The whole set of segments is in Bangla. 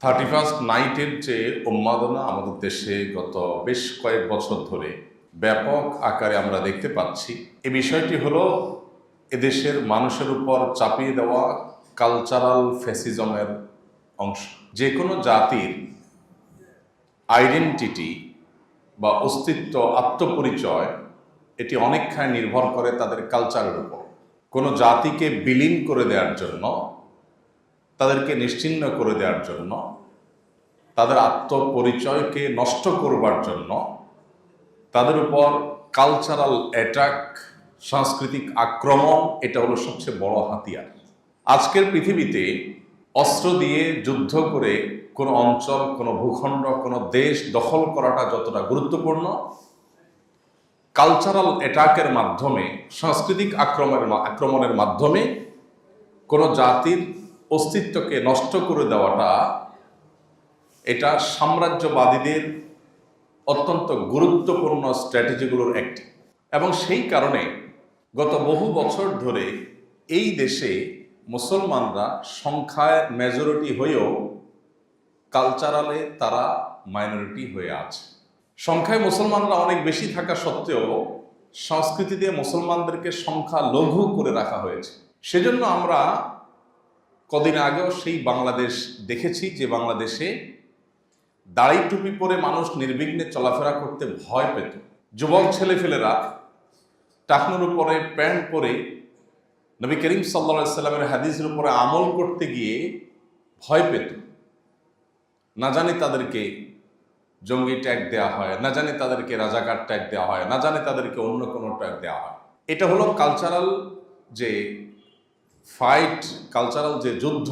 31st নাইটের যে উন্মাদনা আমাদের দেশে গত বেশ কয়েক বছর ধরে ব্যাপক আকারে আমরা দেখতে পাচ্ছি, এই বিষয়টি হলো এদেশের মানুষের উপর চাপিয়ে দেওয়া কালচারাল ফ্যাসিজমের অংশ। যে কোনো জাতির আইডেন্টিটি বা অস্তিত্ব, আত্মপরিচয় এটি অনেকখানি নির্ভর করে তাদের কালচারের উপর। কোনো জাতিকে বিলীন করে দেওয়ার জন্য, তাদেরকে নিশ্চিহ্ন করে দেওয়ার জন্য, তাদের আত্মপরিচয়কে নষ্ট করবার জন্য তাদের উপর কালচারাল অ্যাটাক, সাংস্কৃতিক আক্রমণ, এটা হলো সবচেয়ে বড় হাতিয়ার। আজকের পৃথিবীতে অস্ত্র দিয়ে যুদ্ধ করে কোনো অঞ্চল, কোনো ভূখণ্ড, কোনো দেশ দখল করাটা যতটা গুরুত্বপূর্ণ, কালচারাল অ্যাটাকের মাধ্যমে, সাংস্কৃতিক আক্রমণের মাধ্যমে কোনো জাতির অস্তিত্বকে নষ্ট করে দেওয়াটা, এটা সাম্রাজ্যবাদীদের অত্যন্ত গুরুত্বপূর্ণ স্ট্র্যাটেজিগুলোর একটি। এবং সেই কারণে গত বহু বছর ধরে এই দেশে মুসলমানরা সংখ্যায় মেজরিটি হয়েও কালচারালে তারা মাইনরিটি হয়ে আছে। সংখ্যায় মুসলমানরা অনেক বেশি থাকা সত্ত্বেও সংস্কৃতিতে মুসলমানদেরকে সংখ্যা লঘু করে রাখা হয়েছে। সেজন্য আমরা কদিন আগেও সেই বাংলাদেশ দেখেছি, যে বাংলাদেশে দাড়ি টুপি পরে মানুষ নির্বিঘ্নে চলাফেরা করতে ভয় পেত। যুবক ছেলেফেলেরা টাকনুর উপরে প্যান্ট পরে নবী করিম সাল্লাল্লাহু আলাইহি সাল্লামের হাদিসের উপরে আমল করতে গিয়ে ভয় পেত। না জানি তাদেরকে জঙ্গি ট্যাগ দেওয়া হয়, না জানি তাদেরকে রাজাকার ট্যাগ দেওয়া হয়, না জানি তাদেরকে অন্য কোনো ট্যাগ দেওয়া হয়। এটা হলো কালচারাল যে ফাইট, কালচারাল যে যুদ্ধ,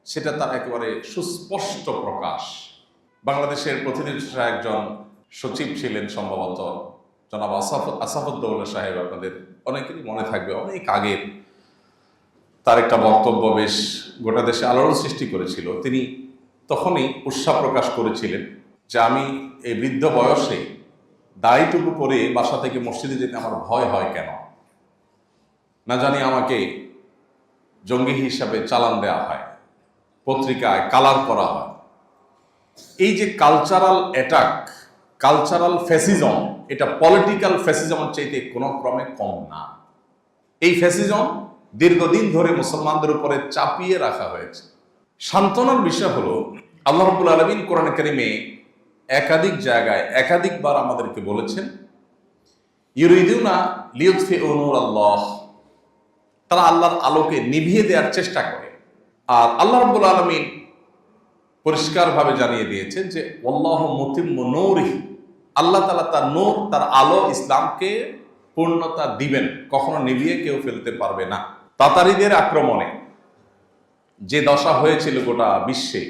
সেটা তার একেবারে সুস্পষ্ট প্রকাশ। বাংলাদেশের প্রতিনিধিরা একজন সচিব ছিলেন সম্ভবত, জনাব আসাফুদ্দৌলা সাহেব, আপনাদের অনেকেরই মনে থাকবে, অনেক আগের তার একটা বক্তব্য বেশ গোটা দেশে আলোড়ন সৃষ্টি করেছিল। তিনি তখনই উৎসাহ প্রকাশ করেছিলেন যে আমি এই বৃদ্ধ বয়সে দাড়িটুকু পরে বাসা থেকে মসজিদে যেতে আমার ভয় হয় কেন, না জানি আমাকে জঙ্গি হিসাবে চালান দেওয়া হয়, পত্রিকায় কালার করা হয়। এই যে কালচারাল অ্যাটাক, কালচারাল ফ্যাসিজম, এটা পলিটিক্যাল ফ্যাসিজমের চাইতে কোনো ক্রমে কম না। এই ফ্যাসিজম দীর্ঘদিন ধরে মুসলমানদের উপরে চাপিয়ে রাখা হয়েছে। সান্ত্বনার বিষয় হলো, আল্লাহ রাব্বুল আলামিন কোরআনে কারিমে একাধিক জায়গায় একাধিকবার আমাদেরকে বলেছেন, ইউরিদুনা লিইউতফিউ নূরাল্লাহ, তারা আল্লাহর আলোকে নিভিয়ে দেওয়ার চেষ্টা করে। আর আল্লাহ রাব্বুল আলামিন পরিষ্কারভাবে জানিয়ে দিয়েছেন যে আল্লাহু মুতিম্মু নূরিহি, আল্লাহ তাআলা তার নূর, তার আলো, ইসলামকে পূর্ণতা দিবেন, কখনো নিভিয়ে কেউ ফেলতে পারবে না। তাতারীদের আক্রমণে যে দশা হয়েছিল গোটা বিশ্বে,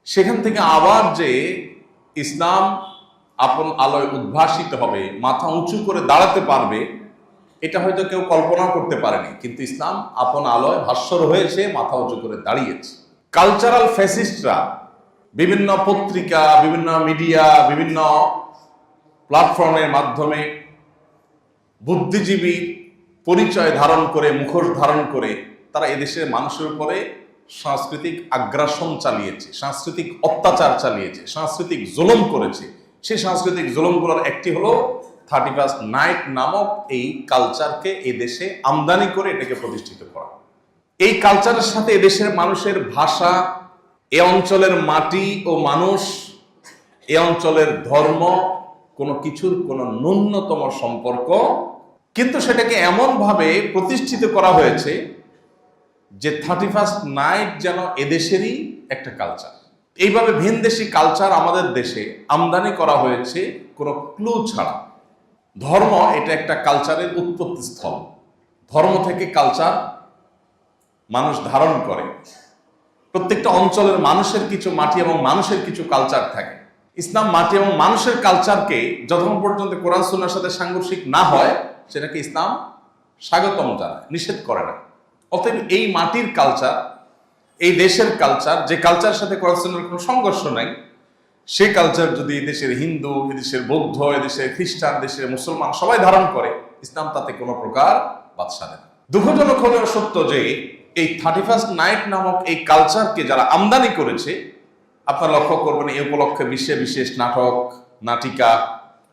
সেখান থেকে আবার যে ইসলাম আপন আলোয় উদ্ভাসিত হবে, মাথা উঁচু করে দাঁড়াতে পারবে, এটা হয়তো কেউ কল্পনা করতে পারেনি, কিন্তু ইসলাম আপন আলোয় ভাস্বর হয়েছে, মাথা উঁচু করে দাঁড়িয়েছে। কালচারাল ফ্যাসিস্টরা বিভিন্ন পত্রিকা, বিভিন্ন মিডিয়া, বিভিন্ন প্ল্যাটফর্মের মাধ্যমে বুদ্ধিজীবী পরিচয় ধারণ করে, মুখোশ ধারণ করে তারা এদেশের মানুষের উপরে সাংস্কৃতিক আগ্রাসন চালিয়েছে, সাংস্কৃতিক অত্যাচার চালিয়েছে, সাংস্কৃতিক জুলুম করেছে। সেই সাংস্কৃতিক জুলুমগুলোর একটি হলো 31st নাইট নামক এই কালচারকে এই দেশে আমদানি করে এটাকে প্রতিষ্ঠিত করা। এই কালচারের সাথে এদেশের মানুষের ভাষা, এ অঞ্চলের মাটি ও মানুষ, এ অঞ্চলের ধর্ম, কোনো কিছুর কোনো ন্যূনতম সম্পর্ক, কিন্তু সেটাকে এমনভাবে প্রতিষ্ঠিত করা হয়েছে যে 31st নাইট যেন এদেশেরই একটা কালচার। এইভাবে ভিনদেশি কালচার আমাদের দেশে আমদানি করা হয়েছে কোনো ক্লু ছাড়া। ধর্ম এটা একটা কালচারের উৎপত্তি স্থল। ধর্ম থেকে কালচার মানুষ ধারণ করে। প্রত্যেকটা অঞ্চলের মানুষের কিছু মাটি এবং মানুষের কিছু কালচার থাকে। ইসলাম মাটি এবং মানুষের কালচারকে যতক্ষণ পর্যন্ত কোরআন সুন্নাহর সাথে সাংঘর্ষিক না হয়, সেটাকে ইসলাম স্বাগতম জানায়, নিষেধ করে না। অতএব এই মাটির কালচার, এই দেশের কালচার, যে কালচারের সাথে কোরআন সুন্নাহর কোনো সংঘর্ষ নাই, সেই কালচার যদি এদেশের হিন্দু, এদেশের বৌদ্ধ, এদেশের খ্রিস্টান, দেশের মুসলমান সবাই ধারণ করে, ইসলাম তাতে কোনো প্রকার বাদশা দেয় না। দুঃখজনক হলেও সত্য যে এই 31st নাইট নামক এই কালচারকে যারা আমদানি করেছে, আপনারা লক্ষ্য করবেন এই উপলক্ষে বিশেষ বিশেষ নাটক, নাটিকা,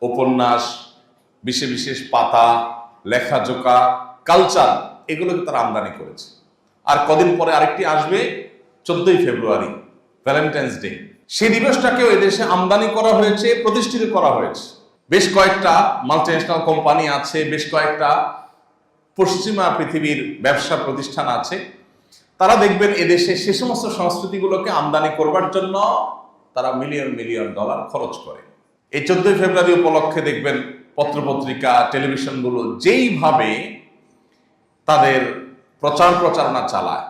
উপন্যাস, বিশেষ বিশেষ পাতা, লেখাজোকা, কালচার, এগুলোকে তারা আমদানি করেছে। আর কদিন পরে আরেকটি আসবে 14ই ফেব্রুয়ারি, ভ্যালেন্টাইন্স ডে। সেই দিবসটাকেও এদেশে আমদানি করা হয়েছে, প্রতিষ্ঠিত করা হয়েছে। বেশ কয়েকটা মাল্টিন্যাশনাল কোম্পানি আছে, বেশ কয়েকটা পশ্চিমা পৃথিবীর ব্যবসা প্রতিষ্ঠান আছে, তারা দেখবেন এদেশে সে সমস্ত সংস্কৃতিগুলোকে আমদানি করবার জন্য তারা মিলিয়ন মিলিয়ন ডলার খরচ করে। এই 14ই ফেব্রুয়ারি উপলক্ষে দেখবেন পত্রপত্রিকা, টেলিভিশনগুলো যেইভাবে তাদের প্রচারণা চালায়।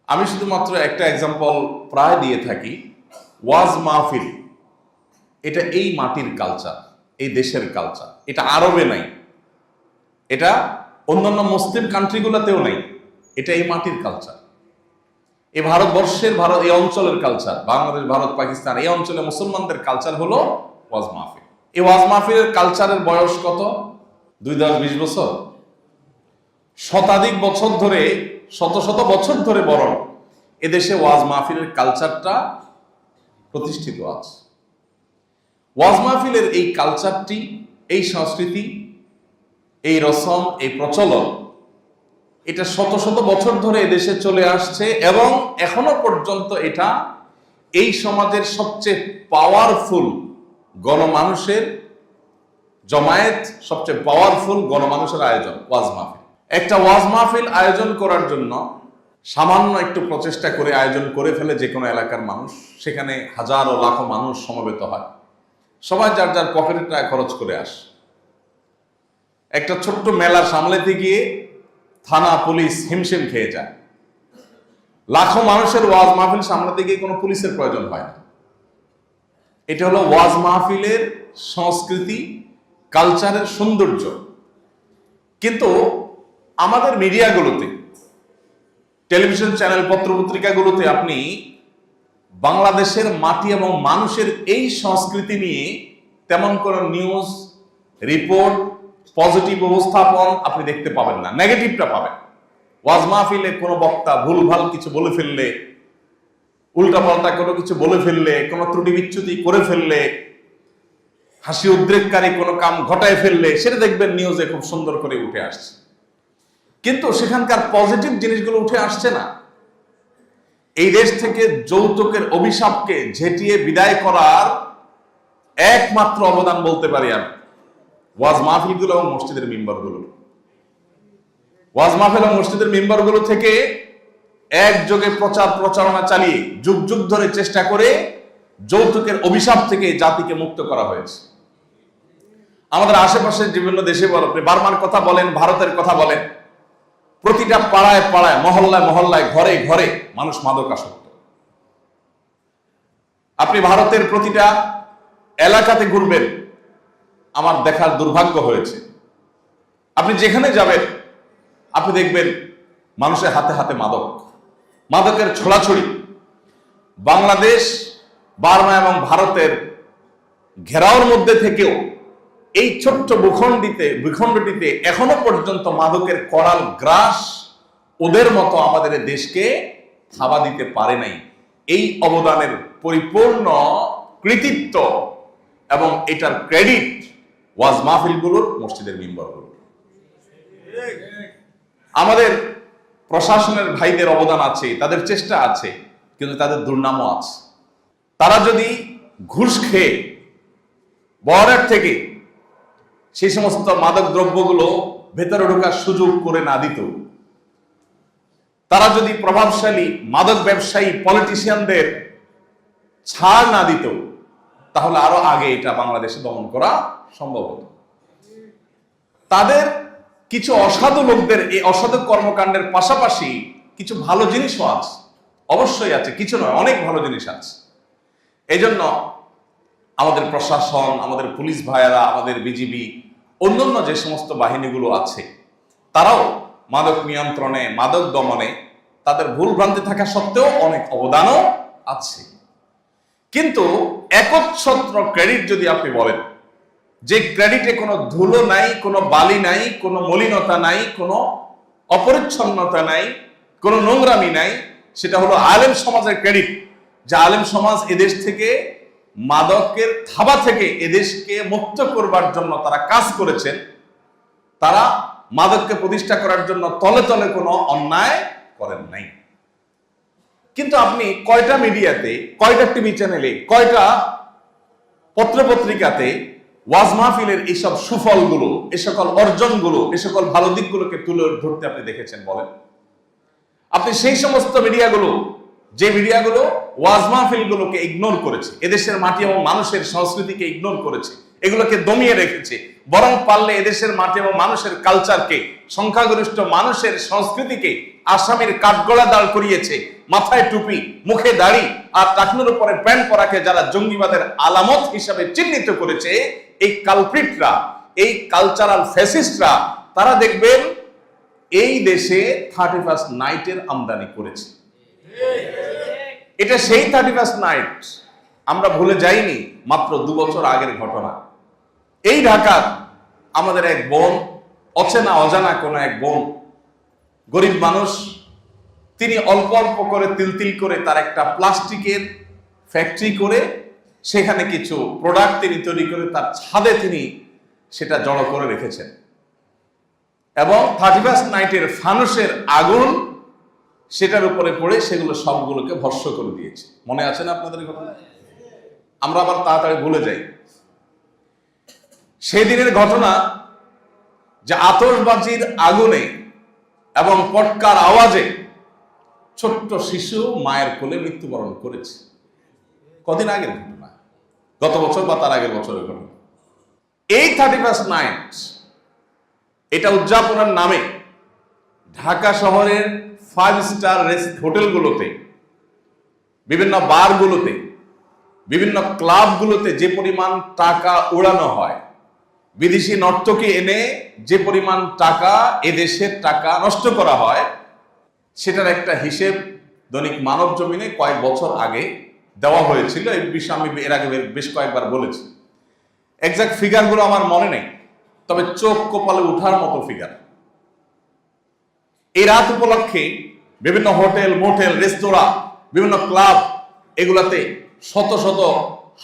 আমি শুধুমাত্র একটা এক্সাম্পল প্রায় দিয়ে থাকি, ওয়াজ মাহফিল। এটা এই মাটির কালচার, এই দেশের কালচার। এটা আরবে নাই, এটা অন্যান্য মুসলিম কান্ট্রিগুলোতেও নেই, এটা এই মাটির কালচার। এই ভারতবর্ষের, এই অঞ্চলের কালচার, বাংলাদেশ, ভারত, পাকিস্তান, এই অঞ্চলে মুসলমানদের কালচার হলো ওয়াজ মাহফিল। এই ওয়াজ মাহফিলের কালচারের বয়স কত? 2-10-20 বছর, শতাধিক বছর ধরে, শত শত বছর ধরে বরং এদেশে ওয়াজ মাহফিলের কালচারটা প্রতিষ্ঠিত আছে। ওয়াজ মাহফিলের এই কালচারটি, এই সংস্কৃতি, এই রসম, এই প্রচলন, এটা শত শত বছর ধরে এদেশে চলে আসছে এবং এখনো পর্যন্ত এটা এই সমাজের সবচেয়ে পাওয়ারফুল গণমানুষের জমায়েত, সবচেয়ে পাওয়ারফুল গণমানুষের আয়োজন ওয়াজ মাহফিল। একটা ওয়াজ মাহফিল আয়োজন করার জন্য সামান্য একটু প্রচেষ্টা করে আয়োজন করে ফেলে যে কোনো এলাকার মানুষ, সেখানে হাজারো লাখো মানুষ সমবেত হয়, সবাই যার যার পকেটের টাকা খরচ করে আসে। একটা ছোট্ট মেলা সামলাতে গিয়ে থানা, পুলিশ হিমশিম খেয়ে যায়। লাখো মানুষের ওয়াজ মাহফিল সামলাতে গিয়ে কোনো পুলিশের প্রয়োজন হয় না। এটা হলো ওয়াজ মাহফিলের সংস্কৃতি, কালচারের সৌন্দর্য। কিন্তু আমাদের মিডিয়াগুলোতে, টেলিভিশন চ্যানেল, পত্রপত্রিকাগুলোতে আপনি বাংলাদেশের মাটি এবং মানুষের এই সংস্কৃতি নিয়ে তেমন কোনো নিউজ, রিপোর্ট, পজিটিভ উপস্থাপন আপনি দেখতে পাবেন না, নেগেটিভটা পাবেন। ওয়াজ মাহফিলে কোনো বক্তা ভুলভাল কিছু বলে ফেললে, উল্টাপাল্টা কোনো কিছু বলে ফেললে, কোনো ত্রুটি বিচ্যুতি করে ফেললে, হাসি উদ্রেককারী কোনো কাম ঘটায় ফেললে, সেটা দেখবেন নিউজে খুব সুন্দর করে উঠে আসছে। কিন্তু সেখানকার পজিটিভ জিনিসগুলো উঠে আসছে না। এই দেশ থেকে যৌতুকের অভিশাপকে ঝেঁটিয়ে বিদায় করার একমাত্র অবদান বলতে পারি আমি ওয়াজ মাহফিলগুলো এবং মসজিদের মিম্বরগুলো। ওয়াজ মাহফিল এবং মসজিদের মিম্বরগুলো থেকে একযোগে প্রচারণা চালিয়ে যুগ যুগ ধরে চেষ্টা করে যৌতুকের অভিশাপ থেকে জাতিকে মুক্ত করা হয়েছে। আমাদের আশেপাশের বিভিন্ন দেশে বলেন, আপনি বার্মার কথা বলেন, ভারতের কথা বলেন, প্রতিটা পাড়ায় পাড়ায়, মহল্লায় মহল্লায়, ঘরে ঘরে মানুষ মাদকাসক্ত। আপনি ভারতের প্রতিটা এলাকাতে ঘুরবেন, আমার দেখার দুর্ভাগ্য হয়েছে। আপনি যেখানে যাবেন আপনি দেখবেন মানুষের হাতে হাতে মাদকের ছড়াছড়ি। বাংলাদেশ, বার্মা এবং ভারতের ঘেরাওর মধ্যে থেকেও এই ছোট্ট ভূখণ্ডটিতে এখনো পর্যন্ত মাদকের করাল গ্রাস ওদের মতো আমাদের দেশকে থাবা দিতে পারে নাই। এই অবদানের পরিপূর্ণ কৃতিত্ব এবং এটার ক্রেডিট ওয়াজ মাহফিলগুলোর, মসজিদের মিম্বরগুলোর। আমাদের প্রশাসনের ভাইদের অবদান আছে, তাদের চেষ্টা আছে, কিন্তু তাদের দুর্নামও আছে। তারা যদি ঘুষ খেয়ে বহরের থেকে সেই সমস্ত মাদক দ্রব্যগুলো ভেতরে ঢোকার সুযোগ করে না দিত, তারা যদি প্রভাবশালী মাদক ব্যবসায়ী পলিটিশিয়ানদের ছাড় না দিত, তাহলে আরো আগে এটা বাংলাদেশে দমন করা সম্ভব হতো। তাদের কিছু অসাধু লোকদের এই অসাধু কর্মকাণ্ডের পাশাপাশি কিছু ভালো জিনিসও আছে, অবশ্যই আছে, কিছু নয়, অনেক ভালো জিনিস আছে। এই জন্য আমাদের প্রশাসন, আমাদের পুলিশ ভাইয়েরা, আমাদের বিজিবি, অন্যান্য যে সমস্ত বাহিনীগুলো আছে, তারাও মাদক নিয়ন্ত্রণে, মাদক দমনে তাদের ভুল ভ্রান্তি থাকা সত্ত্বেও অনেক অবদানও আছে। কিন্তু একচ্ছত্র ক্রেডিট যদি আপনি বলেন, যে ক্রেডিটে কোনো ধুলো নাই, কোনো বালি নাই, কোনো মলিনতা নাই, কোনো অপরিচ্ছন্নতা নাই, কোনো নোংরামি নাই, সেটা হলো আলেম সমাজের ক্রেডিট, যে আলেম সমাজ এদেশ থেকে মাদকের থাবা থেকে এদেশকে মুক্ত করবার জন্য তারা কাজ করেছেন। তারা মাদককে প্রতিষ্ঠা করার জন্য তলে তলে কোনো অন্যায় করেন নাই। কিন্তু আপনি কয়টা মিডিয়াতে, কয়টা টিভি চ্যানেলে, কয়টা পত্রপত্রিকাতে ওয়াজ মাহফিলের এইসব সুফলগুলো, এ সকল অর্জনগুলো, এ সকল ভালো দিকগুলোকে তুলে ধরতে আপনি দেখেছেন বলেন? আপনি সেই সমস্ত মিডিয়াগুলো, যে মিডিয়াগুলো ওয়াজ মাহফিলগুলোকে ইগনোর করেছে, এদেশের মাটি এবং মানুষের সংস্কৃতিকে ইগনোর করেছে, এগুলোকে দমিয়ে রেখেছে, বরং পারলে এদেশের মাটি এবং মানুষের কালচারকে, সংখ্যাগরিষ্ঠ মানুষের সংস্কৃতিকে আসামির কাঠগড়া দাঁড় করিয়েছে, মাথায় টুপি, মুখে দাড়ি আর টাকনুর উপরে প্যান্ট পরাকে যারা জঙ্গিবাদের আলামত হিসাবে চিহ্নিত করেছে, এই কালপ্রিটরা, এই কালচারাল ফ্যাসিস্টরা, তারা দেখবেন এই দেশে 31st নাইটের আমদানি করেছে। এটা সেই 31st নাইট আমরা ভুলে যাইনি, মাত্র 2 বছর আগের ঘটনা। এই ঢাকার আমাদের এক বোন, অচেনা অজানা কোন এক বোন, গরিব মানুষ, তিনি অল্প অল্প করে তিল তিল করে তার একটা প্লাস্টিকের ফ্যাক্টরি করে সেখানে কিছু প্রোডাক্ট তিনি তৈরি করে তার ছাদে তিনি সেটা জড়ো করে রেখেছেন, এবং 31st নাইটের ফানুসের আগুন সেটার উপরে পড়ে সেগুলো সবগুলোকে ভস্ম করে দিয়েছে। মনে আছে না আপনাদের ঘটনা? আমরা আবার তাড়াতাড়ি ভুলে যাই। সেই দিনের ঘটনা যে আতশবাজির আগুনে এবং পটকার আওয়াজে ছোট্ট শিশু মায়ের কোলে মৃত্যুবরণ করেছে। কদিন আগের ঘটনা, গত বছর বা তার আগের বছরের ঘটনা। এই 31st নাইট এটা উদযাপনের নামে ঢাকা শহরের 5 স্টার হোটেলগুলোতে, বিভিন্ন বারগুলোতে, বিভিন্ন ক্লাবগুলোতে যে পরিমাণ টাকা উড়ানো হয়, বিদেশি নর্তকী এনে যে পরিমাণ টাকা এদেশের টাকা নষ্ট করা হয়, সেটার একটা হিসেব দৈনিক মানব জমিনে কয়েক বছর আগে দেওয়া হয়েছিল। এই বিষয়ে আমি এর আগে বেশ কয়েকবার বলেছি। এক্সাক্ট ফিগারগুলো আমার মনে নেই, তবে চোখ কপালে উঠার মতো ফিগার। এই রাত উপলক্ষে বিভিন্ন হোটেল, মোটেল, রেস্তোরাঁ, বিভিন্ন ক্লাব, এগুলাতে শত শত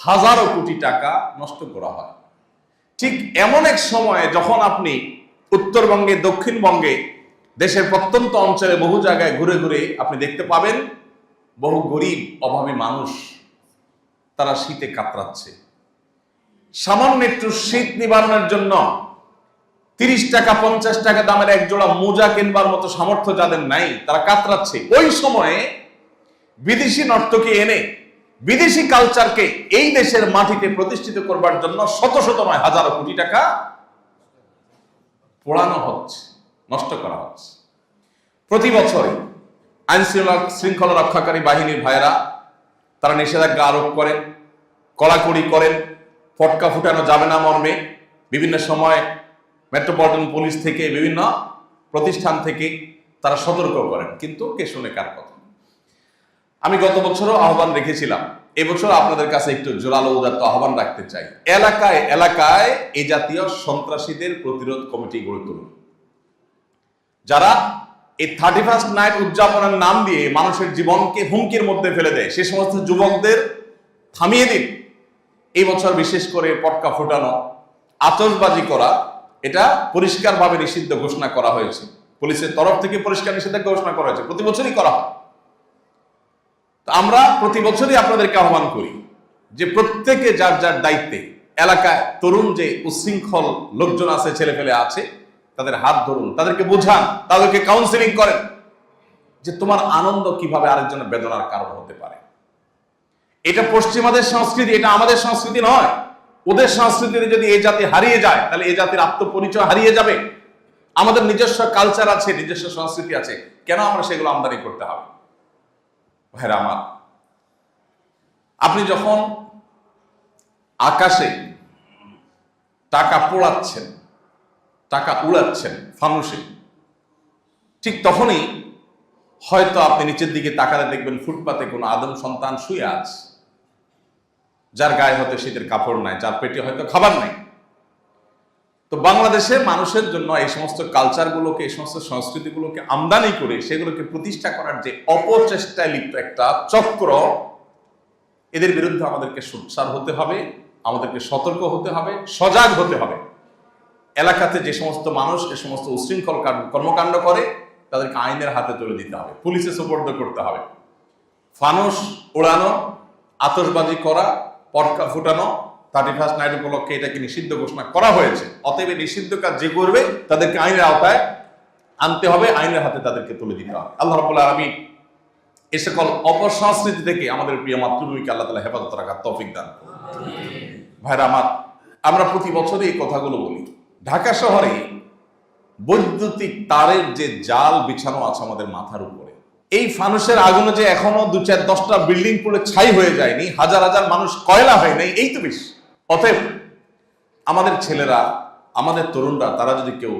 হাজারো কোটি টাকা নষ্ট করা হয়। ঠিক এমন এক সময়ে যখন আপনি উত্তরবঙ্গে, দক্ষিণবঙ্গে, দেশের প্রত্যন্ত অঞ্চলে বহু জায়গায় ঘুরে ঘুরে আপনি দেখতে পাবেন বহু গরিব অভাবী মানুষ তারা শীতে কাতরাচ্ছে। সামান্য একটু শীত নিবারণের জন্য 30 টাকা 50 টাকা দামের এক জোড়া মোজা কিনবার মতো সামর্থ্য যাদের নাই, তারা কাতরাচ্ছে। ওই সময়ে বিদেশি নর্তকী এনে বিদেশি কালচারকে এই দেশের মাটিতে প্রতিষ্ঠিত করবার জন্য শত শত নয়, হাজারো কোটি টাকা পোড়ানো হচ্ছে, নষ্ট করা হচ্ছে। প্রতি বছরে আইন শৃঙ্খলা রক্ষাকারী বাহিনীর ভাইয়েরা তারা নিষেধাজ্ঞা আরোপ করেন, কড়াকড়ি করেন, ফটকা ফুটানো যাবে না মর্মে বিভিন্ন সময় মেট্রোপলিটন পুলিশ থেকে, বিভিন্ন প্রতিষ্ঠান থেকে তারা সতর্ক করেন। কিন্তু কে শুনে কার কথা? আমি গত বছরও আহ্বান রেখেছিলাম, এবছর আপনাদের কাছে একটু জোরালো উদাত্ত আহ্বান রাখতে চাই। এলাকায় এলাকায় এই জাতীয় সন্ত্রাসীদের প্রতিরোধ কমিটি গড়ে তুলুন, যারা এই 31st নাইট উদযাপনের নাম দিয়ে মানুষের জীবনকে হুমকির মধ্যে ফেলে দেয়। সে সমস্ত যুবকদের থামিয়ে দিন। এই বছর বিশেষ করে পটকা ফুটানো, আতশবাজি করা, এটা পরিষ্কারভাবে নিষিদ্ধ ঘোষণা করা হয়েছে। পুলিশের তরফ থেকে পরিষ্কার নিষেধাজ্ঞা ঘোষণা করা হয়েছে, প্রতি বছরই করা হয়। আমরা প্রতি বছরই আপনাদেরকে আহ্বান করি যে প্রত্যেকে যার যার দায়িত্বে, এলাকায় তরুণ যে উচ্ছৃঙ্খল লোকজন আছে, ছেলে ফেলে আছে, তাদের হাত ধরুন, তাদেরকে বোঝান, তাদেরকে কাউন্সিলিং করেন যে তোমার আনন্দ কিভাবে আরেকজনের বেদনার কারণ হতে পারে। এটা পশ্চিমাদের সংস্কৃতি, এটা আমাদের সংস্কৃতি নয়। ওদের সংস্কৃতিতে যদি এই জাতি হারিয়ে যায়, তাহলে এই জাতির আত্মপরিচয় হারিয়ে যাবে। আমাদের নিজস্ব কালচার আছে, নিজস্ব সংস্কৃতি আছে, কেন আমরা সেগুলো আমদানি করতে হবে? ভাইরা আমার, আপনি যখন আকাশে টাকা পোড়াচ্ছেন, টাকা উড়াচ্ছেন ফানুসে, ঠিক তখনই হয়তো আপনি নিচের দিকে তাকালে দেখবেন ফুটপাতে কোনো আদম সন্তান শুয়ে আছে, যার গায়ে হয়তো শীতের কাপড় নাই, যার পেটে হয়তো খাবার নাই। তো বাংলাদেশে মানুষের জন্য এই সমস্ত কালচারগুলোকে, এই সমস্ত সংস্কৃতিগুলোকে আমদানি করে সেগুলোকে প্রতিষ্ঠা করার যে অপচেষ্টায় লিপ্ত একটা চক্র, এদের বিরুদ্ধে আমাদেরকে সোচ্চার হতে হবে, আমাদেরকে সতর্ক হতে হবে, সজাগ হতে হবে। এলাকাতে যে সমস্ত মানুষ এ সমস্ত উশৃঙ্খল কর্মকাণ্ড করে তাদেরকে আইনের হাতে তুলে দিতে হবে, পুলিশে সোপর্দ করতে হবে। ফানুস ওড়ানো, আতশবাজি করা, পটকা ফুটানো 31 নাইট উপলক্ষে এটাকে নিষিদ্ধ ঘোষণা করা হয়েছে। অতএব নিষিদ্ধ কাজ যে করবে তাদেরকে আইনের আওতায় আনতে হবে, আইনের হাতে তাদেরকে তুলে দিতে হবে। আল্লাহ রাব্বুল আলামিন এই সকল অপসংস্কৃতি থেকে আমাদের প্রিয় মাতৃভূমিকে আল্লাহ তাআলা হেফাজত রাখার তৌফিক দান করুন। ভাইরা আমার, আমরা প্রতি বছরই এই কথাগুলো বলি। ঢাকা শহরে বৈদ্যুতিক তারের যে জাল বিছানো আছে আমাদের মাথার উপরে, এই ফানুসের আগুনে যে এখনো 2-4-10টা বিল্ডিং পুরো ছাই হয়ে যায়নি, হাজার হাজার মানুষ কয়লা হয় নাই, এই তো বেশি। অতএব আমাদের ছেলেরা, আমাদের তরুণরা, তারা যদি কেউ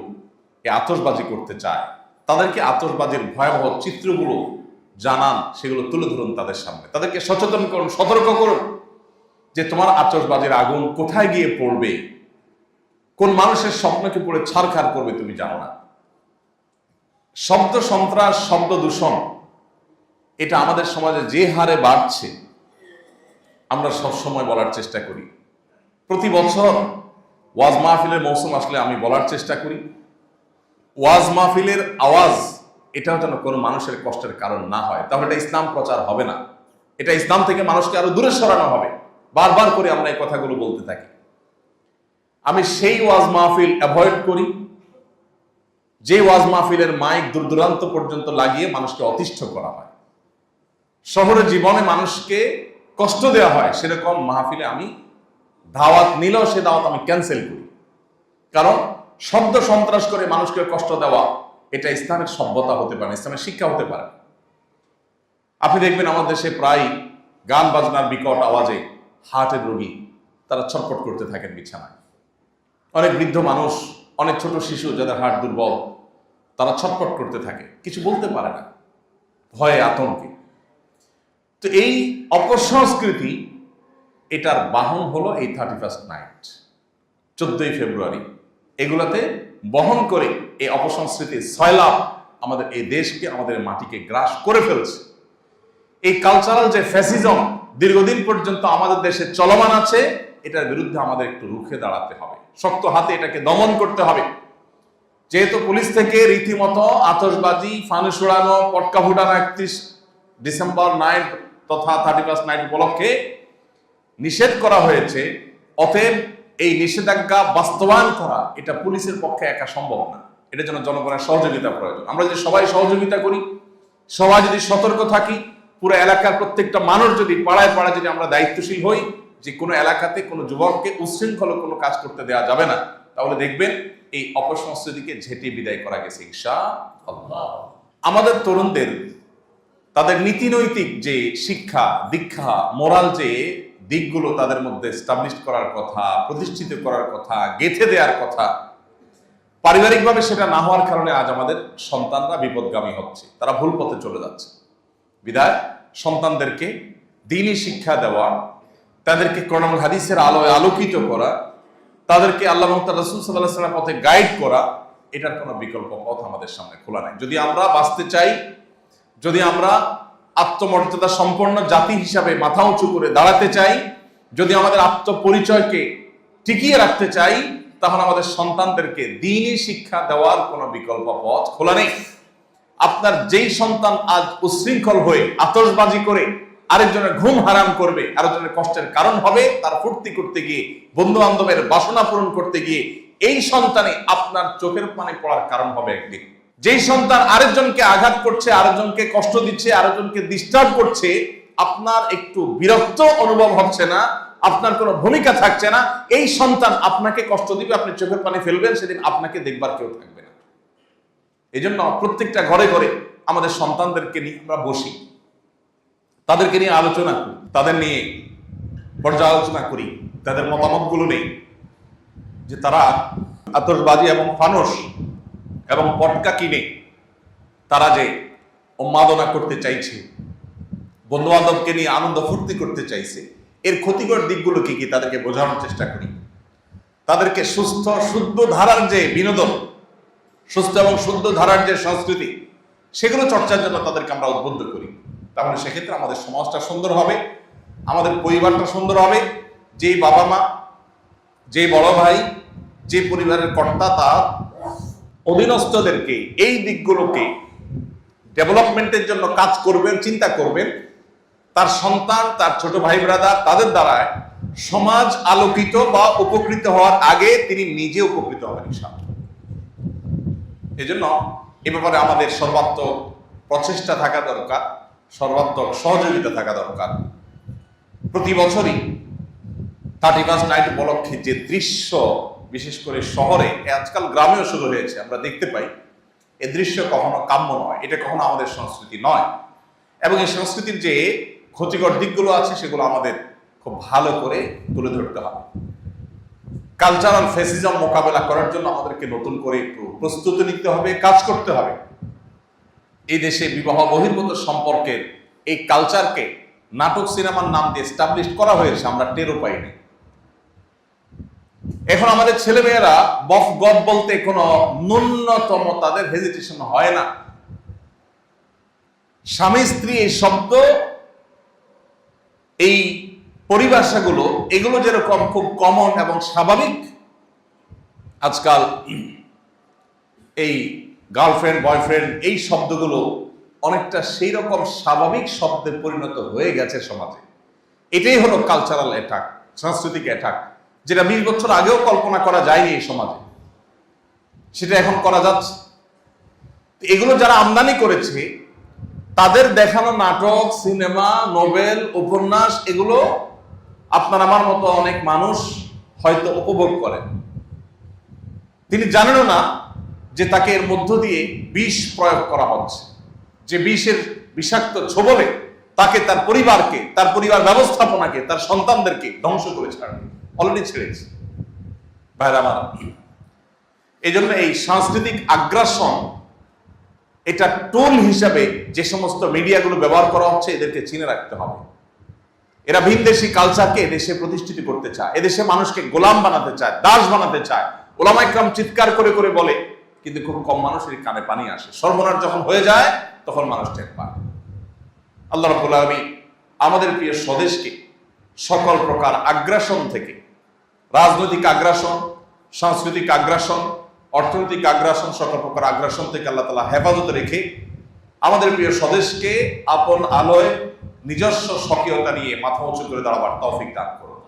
এই আতশবাজি করতে চায়, তাদেরকে আতশবাজির ভয়াবহ চিত্রগুলো জানান, সেগুলো তুলে ধরুন তাদের সামনে, তাদেরকে সচেতন করুন, সতর্ক করুন যে তোমার আতশবাজির আগুন কোথায় গিয়ে পড়বে, কোন মানুষের স্বপ্নকে পুরো ছারখার করবে তুমি জানো না। শব্দ সন্ত্রাস, শব্দ দূষণ, এটা আমাদের সমাজে যে হারে বাড়ছে আমরা সবসময় বলার চেষ্টা করি। প্রতি বছর ওয়াজ মাহফিলের মৌসুম আসলে আমি বলার চেষ্টা করি, ওয়াজ মাহফিলের আওয়াজ এটাও যেন কোনো মানুষের কষ্টের কারণ না হয়, তাহলে এটা ইসলাম প্রচার হবে না, এটা ইসলাম থেকে মানুষকে আরো দূরে সরানো হবে। বারবার করে আমরা এই কথাগুলো বলতে থাকি। আমি সেই ওয়াজ মাহফিল অ্যাভয়েড করি যে ওয়াজ মাহফিলের মাইক দূর দূরান্ত পর্যন্ত লাগিয়ে মানুষকে অতিষ্ঠ করা হয়, শহরের জীবনে মানুষকে কষ্ট দেওয়া হয়, সেরকম মাহফিলে আমি দাওয়াত নিলেও সে দাওয়াত আমি ক্যান্সেল করি। কারণ শব্দ সন্ত্রাস করে মানুষকে কষ্ট দেওয়া এটা ইসলামের সভ্যতা হতে পারে, ইসলামের শিক্ষা হতে পারে। আপনি দেখবেন আমাদের দেশে প্রায় গান বাজনার বিকট আওয়াজে হার্টের রোগী তারা ছটফট করতে থাকেন বিছানায়। অনেক বৃদ্ধ মানুষ, অনেক ছোট শিশু যাদের হার্ট দুর্বল, তারা ছটফট করতে থাকে, কিছু বলতে পারে না, ভয়ে আতঙ্কে। তো এই অপসংস্কৃতি, এটার বাহন হলো এই 31 নাইট, 14ই ফেব্রুয়ারি। এগুলাতে বহন করে এই অপসংস্কৃতির সয়লাভ আমাদের এই দেশকে, আমাদের মাটিকে গ্রাস করে ফেলছে। এই কালচারাল যে ফ্যাসিজম দীর্ঘদিন পর্যন্ত আমাদের দেশে চলমান আছে, এটার বিরুদ্ধে আমাদের একটু রুখে দাঁড়াতে হবে, শক্ত হাতে এটাকে দমন করতে হবে। যেহেতু পুলিশ থেকে রীতিমতো আতশবাজি, ফানুস উড়ানো, পটকা ফুটানো 31 ডিসেম্বর নাইট তথা 31 নাইট উপলক্ষে নিষেধ করা হয়েছে, অতএব এই নিষেধাজ্ঞা বাস্তবায়ন করা এটা পুলিশের পক্ষে একা সম্ভব না, এটার জন্য জনগণের সহযোগিতা প্রয়োজন। আমরা যদি সবাই সহযোগিতা করি, সবাই যদি সতর্ক থাকি, পুরো এলাকার প্রত্যেকটা মানুষ যদি পাড়ায় পাড়ায় যদি আমরা দায়িত্বশীল হই যে কোনো এলাকাতে কোনো যুবককে উচ্ছৃঙ্খল কোনো কাজ করতে দেওয়া যাবে না, তাহলে দেখবেন এই অপসংস্কৃতিকে ঝেঁটিয়ে বিদায় করা গেছে ইনশাআল্লাহ। আমাদের তরুণদের তাদের নীতিনৈতিক যে শিক্ষা দীক্ষা, মোরাল যে দিকগুলো তাদের মধ্যে এস্টাবলিশ করার কথা, প্রতিষ্ঠিত করার কথা, গেঁথে দেওয়ার কথা, পারিবারিকভাবে সেটা না হওয়ার কারণে আজ আমাদের সন্তানরা বিপদগামী হচ্ছে, তারা ভুল পথে চলে যাচ্ছে। বিধায় সন্তানদেরকে দ্বীনি শিক্ষা দেওয়া, তাদেরকে কোরআন হাদিসের আলোয় আলোকিত করা, তাদেরকে আল্লাহ এবং তার রাসূল সাল্লাল্লাহু আলাইহি ওয়াসাল্লামের পথে গাইড করা, এটার কোনো বিকল্প পথ আমাদের সামনে খোলা নাই। যদি আমরা বাঁচতে চাই, যদি আমরা আত্মমর্যাদা সম্পন্ন জাতি হিসাবে মাথা উঁচু করে দাঁড়াতে চাই, যদি আমাদের আত্মপরিচয়কে টিকিয়ে রাখতে চাই, তাহলে আমাদের সন্তানদেরকে দ্বীনি শিক্ষা দেওয়ার কোনো বিকল্প পথ খোলা নেই। আপনার যেই সন্তান আজ উশৃঙ্খল হয়ে আতশবাজি করে আরেকজনের ঘুম হারাম করবে, আরেকজনের কষ্টের কারণ হবে, তার ফুর্তি করতে গিয়ে, বন্ধু বান্ধবের বাসনা পূরণ করতে গিয়ে, এই সন্তানই আপনার চোখের পানি পড়ার কারণ হবে একদিন। যেই সন্তান আরেকজনকে আঘাত করছে, আরেকজনকে কষ্ট দিচ্ছে, আরেকজনকে ডিস্টার্ব করছে, আপনার একটু বিরক্ত অনুভব হচ্ছে না, আপনার কোনো ভূমিকা থাকছে না, এই সন্তান আপনাকে কষ্ট দিবে, আপনি চোখের পানি ফেলবেন, সেদিন আপনাকে দেখবার কেউ থাকবে না। এই জন্য প্রত্যেকটা ঘরে ঘরে আমাদের সন্তানদেরকে নিয়ে আমরা বসি, তাদেরকে নিয়ে আলোচনা করি, তাদের নিয়ে পর্যালোচনা করি, তাদের মতামতগুলো নেই যে তারা আতশবাজি এবং ফানুস এবং পটকা কিনে তারা যে উন্মাদনা করতে চাইছে, বন্ধু বান্ধবকে নিয়ে আনন্দ ফুর্তি করতে চাইছে, এর ক্ষতিকর দিকগুলো কি কি তাদেরকে বোঝানোর চেষ্টা করি। তাদেরকে সুস্থ শুদ্ধ ধারার যে বিনোদন, সুস্থ এবং শুদ্ধ ধারার যে সংস্কৃতি, সেগুলো চর্চার জন্য তাদেরকে আমরা উদ্বুদ্ধ করি। তাহলে সেক্ষেত্রে আমাদের সমাজটা সুন্দর হবে, আমাদের পরিবারটা সুন্দর হবে। যেই বাবা মা, যে বড় ভাই, যে পরিবারের কর্তা, তার অধীনস্থদেরকে এই দিকগুলোকে ডেভেলপমেন্টের জন্য কাজ করবেন, চিন্তা করবেন, তার সন্তান, তার ছোট ভাই ব্রাদার, তাদের দ্বারায় সমাজ আলোকিত বা উপকৃত হওয়ার আগে তিনি নিজে উপকৃত হবেন ইনশাআল্লাহ। এজন্য এ ব্যাপারে আমাদের সর্বাত্মক প্রচেষ্টা থাকা দরকার, সর্বাত্মক সহযোগিতা থাকা দরকার। প্রতি বছরই 31 নাইট উপলক্ষে যে দৃশ্য, বিশেষ করে শহরে, আজকাল গ্রামেও শুরু হয়েছে, আমরা দেখতে পাই, এ দৃশ্য কখনো কাম্য নয়, এটা কখনো আমাদের সংস্কৃতি নয়। এবং এই সংস্কৃতির যে ক্ষতিকর দিকগুলো আছে সেগুলো আমাদের খুব ভালো করে তুলে ধরতে হবে। কালচারাল ফ্যাসিজম মোকাবেলা করার জন্য আমাদেরকে নতুন করে একটু প্রস্তুতি নিতে হবে, কাজ করতে হবে। এই দেশে বিবাহ বহির্ভূত সম্পর্কের এই কালচারকে নাটক সিনেমার নাম দিয়ে এস্টাবলিশ করা হয়েছে, আমরা টেরও পাইনি। এখন আমাদের ছেলেমেয়েরা বফ গপ বলতে কোনো ন্যূনতম তাদের হেজিটেশন হয় না। স্বামী স্ত্রী এই শব্দ, এই পরিভাষাগুলো, এগুলো যেরকম খুব কমন এবং স্বাভাবিক, আজকাল এই গার্লফ্রেন্ড বয়ফ্রেন্ড এই শব্দগুলো অনেকটা সেই রকম স্বাভাবিক শব্দে পরিণত হয়ে গেছে সমাজে। এটাই হলো কালচারাল অ্যাটাক, সাংস্কৃতিক অ্যাটাক, যেটা 20 বছর আগেও কল্পনা করা যায়নি এই সমাজে, সেটা এখন করা যাচ্ছে। এগুলো যারা আমদানি করেছে, তাদের দেখানো নাটক, সিনেমা, নোবেল, উপন্যাস, এগুলো আপনার আমার মতো অনেক মানুষ হয়তো উপভোগ করেন। তিনি জানেনও না যে তাকে এর মধ্য দিয়ে বিষ প্রয়োগ করা হচ্ছে, যে বিষের বিষাক্ত ছোবলে তাকে, তার পরিবারকে, তার পরিবার ব্যবস্থাপনাকে, তার সন্তানদেরকে ধ্বংস করে ছাড়বে, অলরেডি ছেড়েছে। ভাইরা আমার, এই জন্য এই সাংস্কৃতিক আগ্রাসন, এটা টুল হিসাবে যে সমস্ত মিডিয়াগুলো ব্যবহার করা হচ্ছে, এদেরকে চিনে রাখতে হবে। এরা ভিনদেশী কালচারকে এদেশে প্রতিষ্ঠিত করতে চায়, এদেশে মানুষকে গোলাম বানাতে চায়, দাস বানাতে চায়। ওলামা ইকরাম চিৎকার করে করে বলে, কিন্তু খুব কম মানুষের কানে পানি আসে। সর্বনাশ যখন হয়ে যায় তখন মানুষ টের পায়। আল্লাহ রাব্বুল আলামিন আমাদের প্রিয় স্বদেশকে সকল প্রকার আগ্রাসন থেকে, রাজনৈতিক আগ্রাসন, সাংস্কৃতিক আগ্রাসন, অর্থনৈতিক আগ্রাসন, সকল প্রকার আগ্রাসন থেকে আল্লাহ তাআলা হেফাজতে রেখে আমাদের প্রিয় স্বদেশকে আপন আলোয় নিজস্ব স্বকীয়তা নিয়ে মাথা উঁচু করে দাঁড়াবার তৌফিক দান করুন।